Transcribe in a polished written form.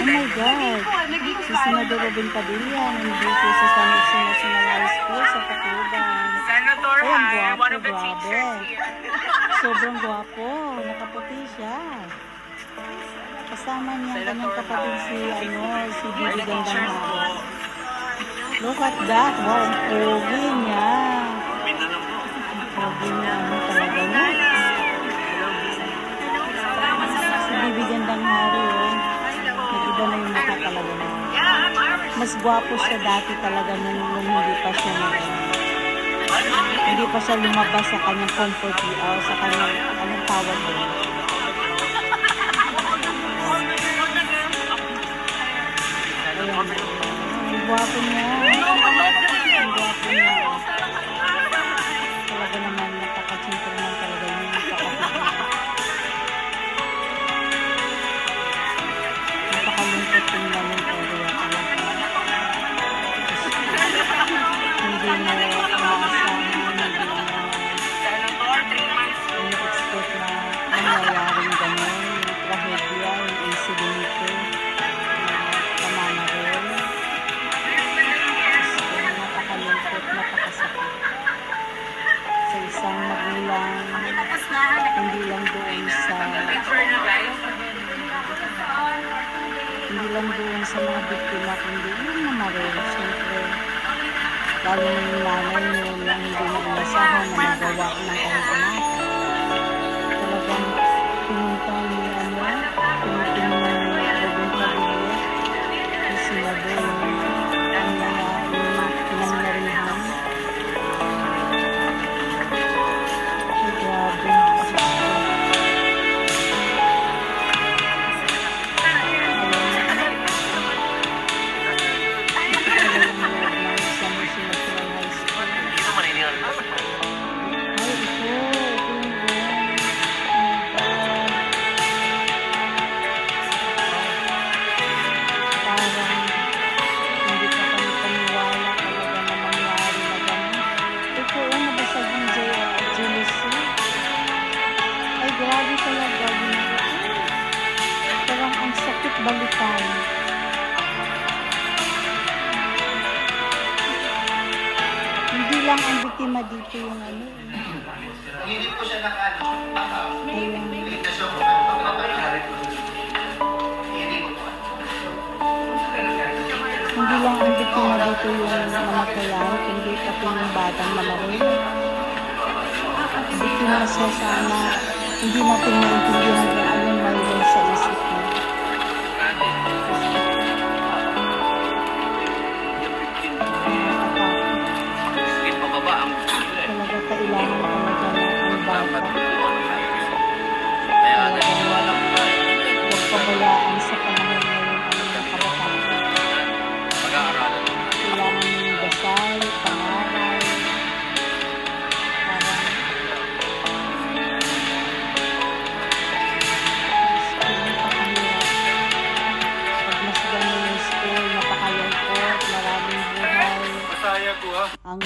Oh my God! Si Senador Robin Padilla nandito sa San Jose National High School sa Tacloban. Senator, Ay, ang hi. One of gwapo, the teachers grabe. here. Sobrang gwapo. Nakaputi siya. Kasama niya ang kanyang kapatid si Bibi Gandang Hari. Look at that. Wow, ang pogi niya. Ang pogi niya. Ano talaga niya? Si Bibi Gandang Hari, oh. Nag-iba na yung mukha talaga niya. Mas gwapo siya dati talaga nung hindi pa siya hindi pa siya lumabas sa kanyang comfort sa kanyang anong tawag doon. Ayan. Ang gwapo niya. Ang gwapo niya. Talaga naman napaka-gentleman talaga yung kapatid niya. Napakalungkot yung namin area talaga. Hindi mo inaasahan, hindi mo in-expect na mangyayaring gano'n, yung trahedya, yung insidente na pamamaroon. Napakalungkot, napakasakit. Sa isang magulang, hindi lang doon sa mga biktima, kundi yung mamaril, siyempre. Lalo na yung nanay nyo lang hindi mo inasahan na magawa ng kanyang anak. Talagang pinunta ni pinunta ni Robin Padilla, yung sinabi yung pinangyarihan. Ay, grabe. Grabe talaga. Parang ang sakit balikan. Hindi lang ang biktima dito yung Hindi po siya naka-ano. Ayan. Hindi lang ang biktima dito yung namatayan, kundi pati yung batang namaril. Biktima siya sana. Hindi natin maintindihan kung anong mayroon sa isip niya. Talaga kailangan talaga ng bata. Huwag pabayaan sa panahon ngayon ang mga kabataan. Kailangan ng dasal, pangaral, ang